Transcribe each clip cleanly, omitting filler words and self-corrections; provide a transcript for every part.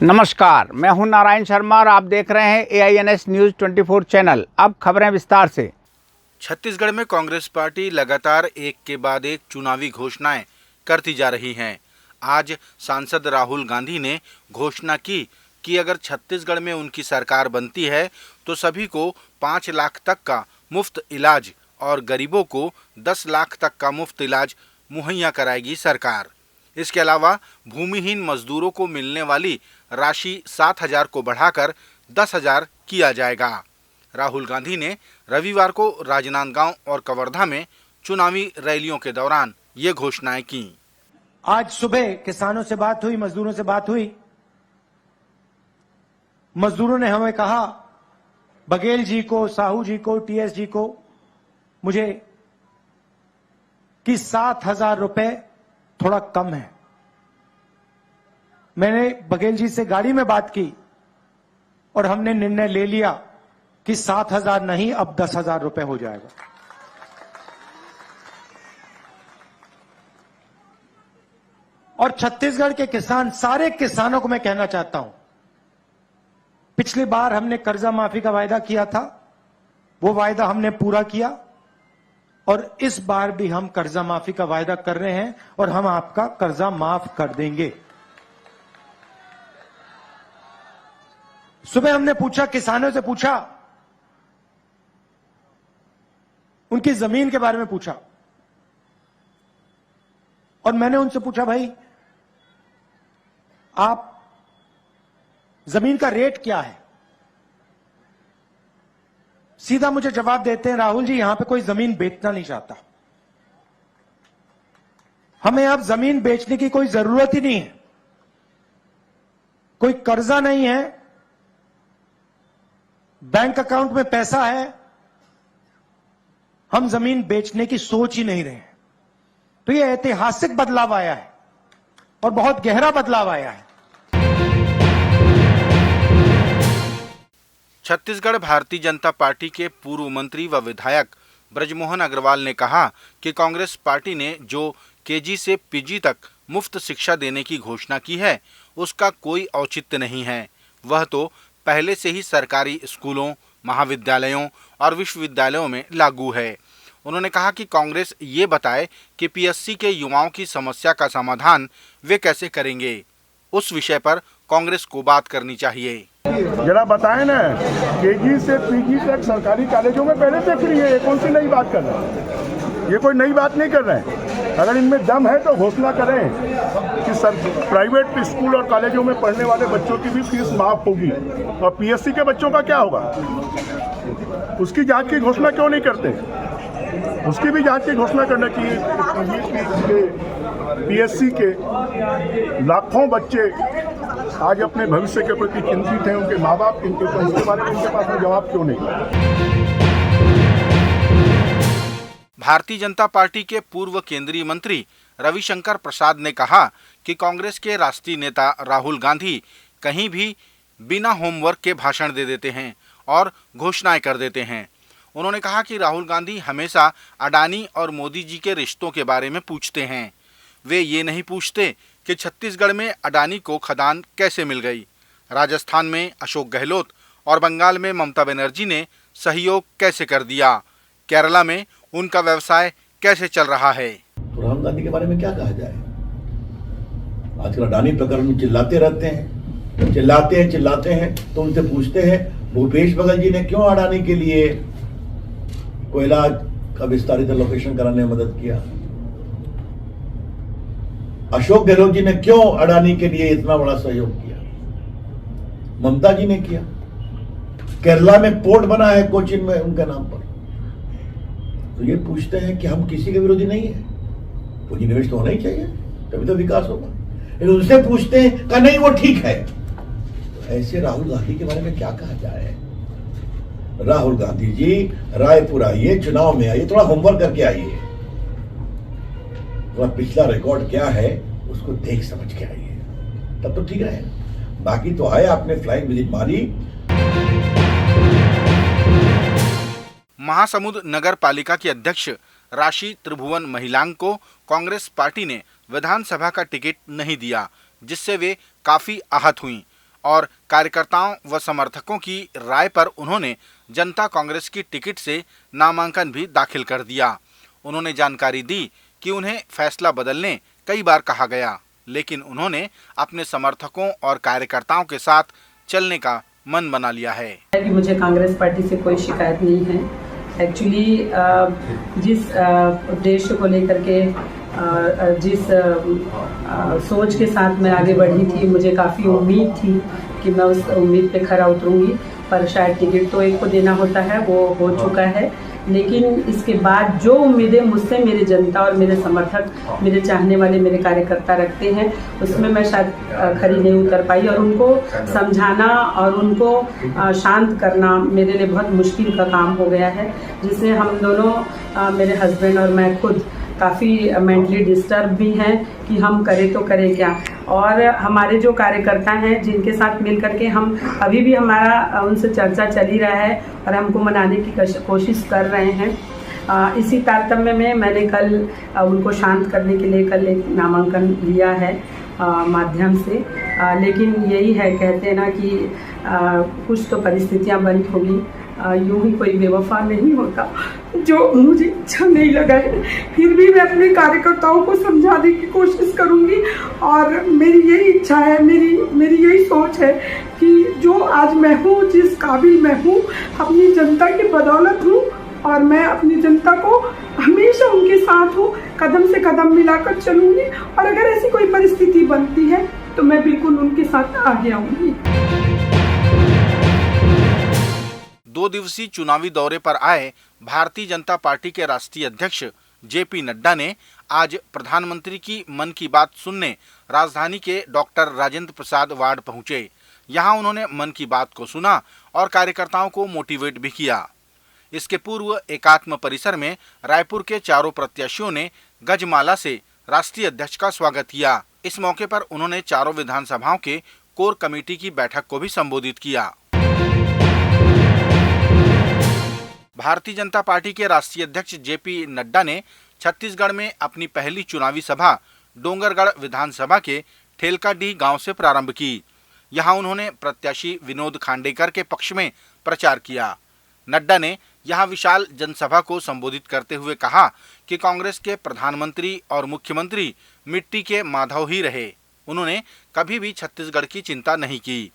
नमस्कार, मैं हूं नारायण शर्मा और आप देख रहे हैं AINS न्यूज 24 चैनल। अब खबरें विस्तार से। छत्तीसगढ़ में कांग्रेस पार्टी लगातार एक के बाद एक चुनावी घोषणाएं करती जा रही हैं। आज सांसद राहुल गांधी ने घोषणा की कि अगर छत्तीसगढ़ में उनकी सरकार बनती है तो सभी को 5 लाख तक का मुफ्त इलाज और गरीबों को 10 लाख तक का मुफ्त इलाज मुहैया कराएगी सरकार। इसके अलावा भूमिहीन मजदूरों को मिलने वाली राशि 7,000 को बढ़ाकर 10,000 किया जाएगा। राहुल गांधी ने रविवार को राजनांदगांव और कवर्धा में चुनावी रैलियों के दौरान ये घोषणाएं की। आज सुबह किसानों से बात हुई, मजदूरों से बात हुई। मजदूरों ने हमें कहा, बघेल जी को, साहू जी को, TS जी को, मुझे कि 7,000 रुपए थोड़ा कम है। मैंने बघेल जी से गाड़ी में बात की और हमने निर्णय ले लिया कि 7,000 नहीं, अब 10,000 रुपए हो जाएगा। और छत्तीसगढ़ के किसान, सारे किसानों को मैं कहना चाहता हूं, पिछली बार हमने कर्जा माफी का वायदा किया था, वो वायदा हमने पूरा किया और इस बार भी हम कर्जा माफी का वायदा कर रहे हैं और हम आपका कर्जा माफ कर देंगे। सुबह हमने पूछा, किसानों से पूछा, उनकी जमीन के बारे में पूछा और मैंने उनसे पूछा, भाई आप जमीन का रेट क्या है? सीधा मुझे जवाब देते हैं, राहुल जी यहां पे कोई जमीन बेचना नहीं चाहता, हमें अब जमीन बेचने की कोई जरूरत ही नहीं है, कोई कर्जा नहीं है, बैंक अकाउंट में पैसा है, हम जमीन बेचने की सोच ही नहीं रहे हैं। तो यह ऐतिहासिक बदलाव आया है और बहुत गहरा बदलाव आया है। छत्तीसगढ़ भारतीय जनता पार्टी के पूर्व मंत्री व विधायक ब्रजमोहन अग्रवाल ने कहा कि कांग्रेस पार्टी ने जो KG से PG तक मुफ्त शिक्षा देने की घोषणा की है उसका कोई औचित्य नहीं है। वह तो पहले से ही सरकारी स्कूलों, महाविद्यालयों और विश्वविद्यालयों में लागू है। उन्होंने कहा कि कांग्रेस ये बताए कि PSC के युवाओं की समस्या का समाधान वे कैसे करेंगे। उस विषय पर कांग्रेस को बात करनी चाहिए। जरा बताएं ना, KG से PG तक सरकारी कॉलेजों में पहले से फ्री है, ये कौन सी नई बात कर रहे हैं? ये कोई नई बात नहीं कर रहे हैं। अगर इनमें दम है तो घोषणा करें कि प्राइवेट स्कूल और कॉलेजों में पढ़ने वाले बच्चों की भी फीस माफ होगी और PSC के बच्चों का क्या होगा, उसकी जांच की घोषणा क्यों नहीं करते? उसकी भी जांच की घोषणा करना चाहिए। PSC के लाखों बच्चे आज अपने भविष्य के प्रति चिंतित हैं, उनके माँ बाप उनके बारे में उनके पास में जवाब क्यों नहीं? भारतीय जनता पार्टी के पूर्व केंद्रीय मंत्री रविशंकर प्रसाद ने कहा कि कांग्रेस के राष्ट्रीय नेता राहुल गांधी कहीं भी बिना होमवर्क के भाषण दे देते हैं और घोषणाएं कर देते हैं। उन्होंने कहा कि राहुल गांधी हमेशा अडानी और मोदी जी के रिश्तों के बारे में पूछते हैं। वे ये नहीं पूछते कि छत्तीसगढ़ में अडानी को खदान कैसे मिल गई, राजस्थान में अशोक गहलोत और बंगाल में ममता बनर्जी ने सहयोग कैसे कर दिया, केरला में उनका व्यवसाय कैसे चल रहा है। तो राहुल गांधी के बारे में क्या कहा जाए? आजकल अडानी प्रकरण में चिल्लाते रहते हैं, चिल्लाते हैं तो उनसे पूछते हैं, भूपेश बघेल जी ने क्यों अडानी के लिए कोयला का विस्तारित लोकेशन कराने में मदद किया? अशोक गहलोत जी ने क्यों अडानी के लिए इतना बड़ा सहयोग किया? ममता जी ने किया। केरला में पोर्ट बना है कोचिन में उनके नाम पर। तो ये पूछते हैं कि हम किसी के विरोधी नहीं है, पूंजी निवेश तो होना ही चाहिए, तभी तो विकास होगा। लेकिन उनसे पूछते हैं कि नहीं वो ठीक है। तो ऐसे राहुल गांधी के बारे में क्या कहा जाए? राहुल गांधी जी रायपुर आइए, चुनाव में आइए, थोड़ा होमवर्क करके आइए, थोड़ा पिछला रिकॉर्ड क्या है उसको देख समझ के आइए, तब तो ठीक रहेगा। बाकी तो आए, आपने फ्लाइंग विजिट मारी। महासमुंद नगर पालिका की अध्यक्ष राशि त्रिभुवन महिलांग को कांग्रेस पार्टी ने विधानसभा का टिकट नहीं दिया, जिससे वे काफी आहत हुईं और कार्यकर्ताओं व समर्थकों की राय पर उन्होंने जनता कांग्रेस की टिकट से नामांकन भी दाखिल कर दिया। उन्होंने जानकारी दी कि उन्हें फैसला बदलने कई बार कहा गया, लेकिन उन्होंने अपने समर्थकों और कार्यकर्ताओं के साथ चलने का मन बना लिया है। कि मुझे कांग्रेस पार्टी से कोई शिकायत नहीं है। एक्चुअली जिस उद्देश्य को लेकर के जिस सोच के साथ मैं आगे बढ़ी थी, मुझे काफ़ी उम्मीद थी कि मैं उस उम्मीद पे खरा उतरूंगी, पर शायद टिकट तो एक को देना होता है, वो हो चुका है। लेकिन इसके बाद जो उम्मीदें मुझसे मेरे जनता और मेरे समर्थक, मेरे चाहने वाले, मेरे कार्यकर्ता रखते हैं, उसमें मैं शायद खरी नहीं उतर पाई और उनको समझाना और उनको शांत करना मेरे लिए बहुत मुश्किल का काम हो गया है, जिससे हम दोनों, मेरे हस्बैंड और मैं खुद, काफ़ी मेंटली डिस्टर्ब भी हैं कि हम करें तो करें क्या। और हमारे जो कार्यकर्ता हैं जिनके साथ मिल करके हम अभी भी, हमारा उनसे चर्चा चल ही रहा है और हमको मनाने की कोशिश कर रहे हैं। इसी तारतम्य में मैंने कल उनको शांत करने के लिए कल एक नामांकन लिया है माध्यम से। लेकिन यही है, कहते हैं ना कि कुछ तो परिस्थितियां बनी होगी, यूं ही कोई बेवफा नहीं होता, जो मुझे अच्छा नहीं लगा है। फिर भी मैं अपने कार्यकर्ताओं को समझाने की कोशिश करूंगी और मेरी यही इच्छा है, मेरी यही सोच है कि जो आज मैं हूँ, जिस काबिल मैं हूँ, अपनी जनता की बदौलत हूँ और मैं अपनी जनता को हमेशा उनके साथ हूँ, कदम से कदम मिलाकर चलूंगी और अगर ऐसी कोई परिस्थिति बनती है तो मैं बिल्कुल उनके साथ आगे आऊंगी। 2 दिवसीय चुनावी दौरे पर आए भारतीय जनता पार्टी के राष्ट्रीय अध्यक्ष जेपी नड्डा ने आज प्रधानमंत्री की मन की बात सुनने राजधानी के डॉक्टर राजेंद्र प्रसाद वार्ड पहुंचे। यहां उन्होंने मन की बात को सुना और कार्यकर्ताओं को मोटिवेट भी किया। इसके पूर्व एकात्म परिसर में रायपुर के चारों प्रत्याशियों ने गजमाला से राष्ट्रीय अध्यक्ष का स्वागत किया। इस मौके पर उन्होंने चारों विधानसभाओं के कोर कमेटी की बैठक को भी संबोधित किया। भारतीय जनता पार्टी के राष्ट्रीय अध्यक्ष जेपी नड्डा ने छत्तीसगढ़ में अपनी पहली चुनावी सभा डोंगरगढ़ विधानसभा के ठेलकाडीह गांव से प्रारंभ की। यहां उन्होंने प्रत्याशी विनोद खांडेकर के पक्ष में प्रचार किया। नड्डा ने यहां विशाल जनसभा को संबोधित करते हुए कहा कि कांग्रेस के प्रधानमंत्री और मुख्यमंत्री मिट्टी के माधव ही रहे। उन्होंने कभी भी छत्तीसगढ़ की चिंता नहीं की।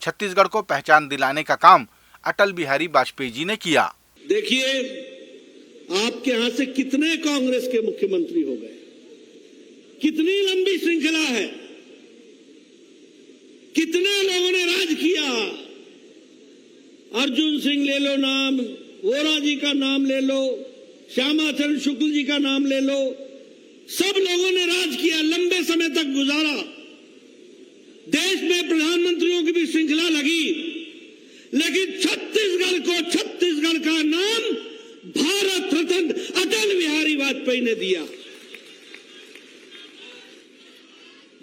छत्तीसगढ़ को पहचान दिलाने का काम अटल बिहारी वाजपेयी जी ने किया। देखिए, आपके यहां से कितने कांग्रेस के मुख्यमंत्री हो गए, कितनी लंबी श्रृंखला है, कितने लोगों ने राज किया। अर्जुन सिंह ले लो नाम, वोरा जी का नाम ले लो, श्यामाचरण शुक्ल जी का नाम ले लो, सब लोगों ने राज किया, लंबे समय तक गुजारा। देश में प्रधानमंत्रियों की भी श्रृंखला लगी, लेकिन छत्तीसगढ़ को छत्तीसगढ़ का नाम भारत रत्न अटल बिहारी वाजपेयी ने दिया।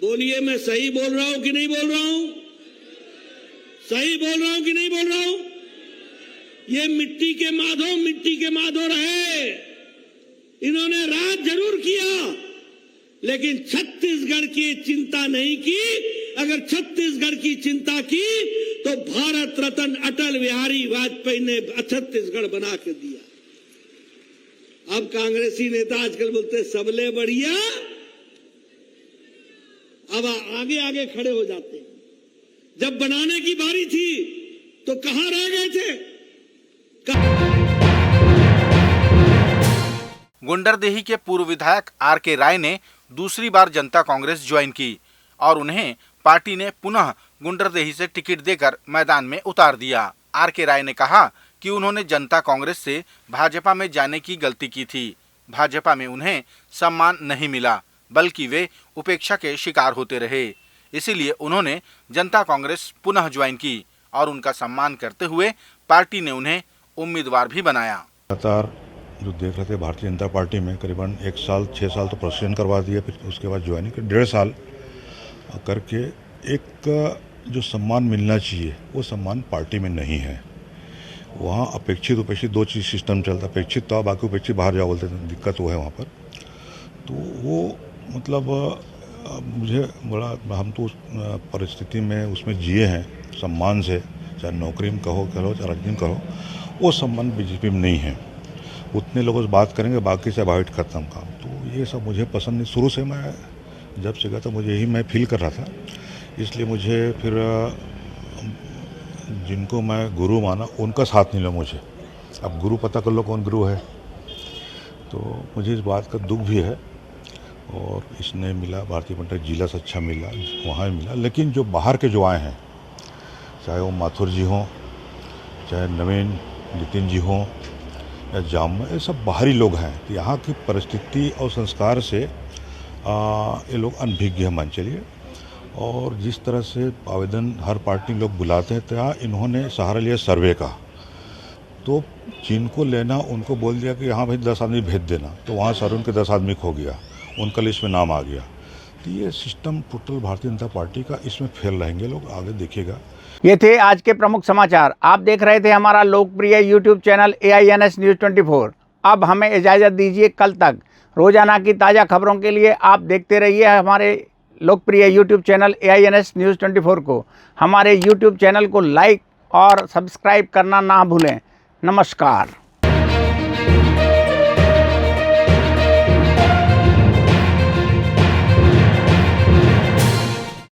बोलिए, मैं सही बोल रहा हूं कि नहीं बोल रहा हूं? सही बोल रहा हूं कि नहीं बोल रहा हूं? ये मिट्टी के माधव रहे। इन्होंने राज जरूर किया, लेकिन छत्तीसगढ़ की चिंता नहीं की। अगर छत्तीसगढ़ की चिंता की तो भारत रत्न अटल बिहारी वाजपेयी ने छत्तीसगढ़ बना के दिया। अब कांग्रेसी नेता आजकल बोलते सबले बढ़िया, अब आगे आगे खड़े हो जाते हैं। जब बनाने की बारी थी तो कहां रह गए थे? गुंडरदेही के पूर्व विधायक आर.के. राय ने दूसरी बार जनता कांग्रेस ज्वाइन की और उन्हें पार्टी ने पुनः गुंडरदेही से टिकट देकर मैदान में उतार दिया। आर.के. राय ने कहा कि उन्होंने जनता कांग्रेस से भाजपा में जाने की गलती की थी। भाजपा में उन्हें सम्मान नहीं मिला, बल्कि वे उपेक्षा के शिकार होते रहे। इसीलिए उन्होंने जनता कांग्रेस पुनः ज्वाइन की और उनका सम्मान करते हुए पार्टी ने उन्हें उम्मीदवार भी बनाया। लगातार जो देख रहे थे भारतीय जनता पार्टी में करीबन 1 साल 6 साल तो प्रशिक्षण करवा दिया, फिर उसके बाद ज्वाइनिंग कर 1.5 साल करके एक जो सम्मान मिलना चाहिए वो सम्मान पार्टी में नहीं है। वहाँ अपेक्षित उपेक्षित 2 चीज़ सिस्टम चलता, अपेक्षित बाकी उपेक्षित बाहर जाओ बोलते थे, दिक्कत वो है वहाँ पर। तो वो मतलब मुझे बड़ा, हम तो उस परिस्थिति में उसमें जिए हैं सम्मान से, चाहे नौकरी में कहो चाहे राजनीति में कहो, वो सम्मान बीजेपी में नहीं है। उतने लोगों से बात करेंगे, बाकी से अवॉइड खत्म काम। तो ये सब मुझे पसंद नहीं। शुरू से मैं जब से गया था मुझे यही मैं फील कर रहा था, इसलिए मुझे फिर जिनको मैं गुरु माना उनका साथ नहीं लो मुझे। अब गुरु पता कर लो कौन गुरु है। तो मुझे इस बात का दुख भी है, और इसने मिला भारतीय जनता पार्टी जिला से अच्छा मिला, वहाँ मिला। लेकिन जो बाहर के जो आए हैं, चाहे वो माथुर जी हों, चाहे नवीन नितिन जी हों या जामा, ये सब बाहरी लोग हैं। तो यहाँ की परिस्थिति और संस्कार से ये लोग अनभिज्ञ मान चलिए। और जिस तरह से आवेदन हर पार्टी लोग बुलाते हैं, तो यहाँ इन्होंने सहारा लिया सर्वे का। तो जिनको लेना उनको बोल दिया कि हाँ भाई 10 आदमी भेज देना, तो वहाँ सर्वे के 10 आदमी खो गया, उनका लिस्ट में नाम आ गया। तो ये system total Bharatiya Janata party का, इसमें फेल रहेंगे लोग, आगे देखिएगा। ये थे आज के प्रमुख समाचार। आप देख रहे थे हमारा लोकप्रिय यूट्यूब चैनल AINS न्यूज़ 24। अब हमें इजाज़त दीजिए। कल तक रोजाना की ताज़ा खबरों के लिए आप देखते रहिए हमारे लोकप्रिय यूट्यूब चैनल AINS न्यूज़ 24 को। हमारे यूट्यूब चैनल को लाइक और सब्सक्राइब करना ना भूलें। नमस्कार।